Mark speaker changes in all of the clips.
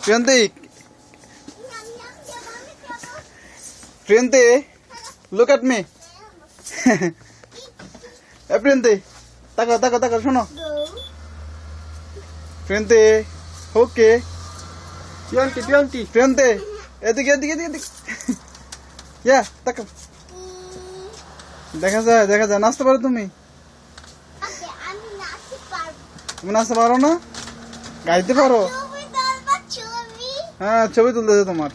Speaker 1: Priyanti. Priyanti, look at me. Hey Priyanti, taka, শোনো. Priyanti, okay. Priyanti, এদিকে. Yeah, taka. দেখা যায় নাচতে পারো তুমি? তুমি নাচতে পারো না? গাইতে পারো? হ্যাঁ, ছবি তুলতেছে তোমার।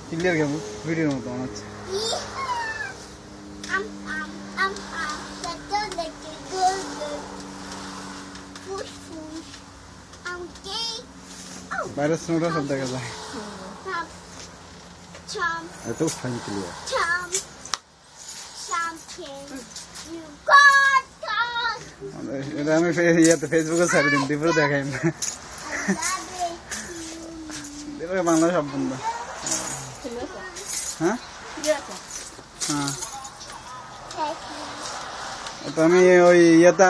Speaker 1: ক্লিয়ার কেমন ভিডিওর মতো মনে হচ্ছে। বাইরের স্নোটা সব দেখা যায়। এত ফাইন ক্লিয়ার। এটা আমি ফেসবুকে ছাড়ি দিন, দিপুরে দেখাই না। দিপুরে বাংলা সব বন্ধ। হ্যাঁ তো আমি ওই ইয়েটা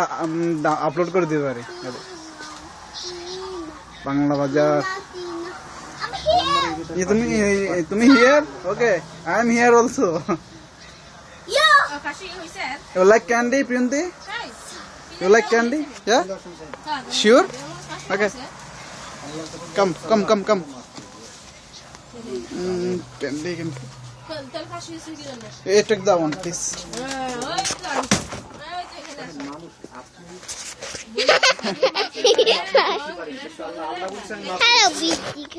Speaker 1: আপলোড করে দিতে পারি, বাংলা বাজার। তুমি here? Okay, I am here also. You like candy, Priyanti? You like candy? Yeah? Sure? Okay. Come. Candy. Hey, take that one, please.
Speaker 2: Hello, BT.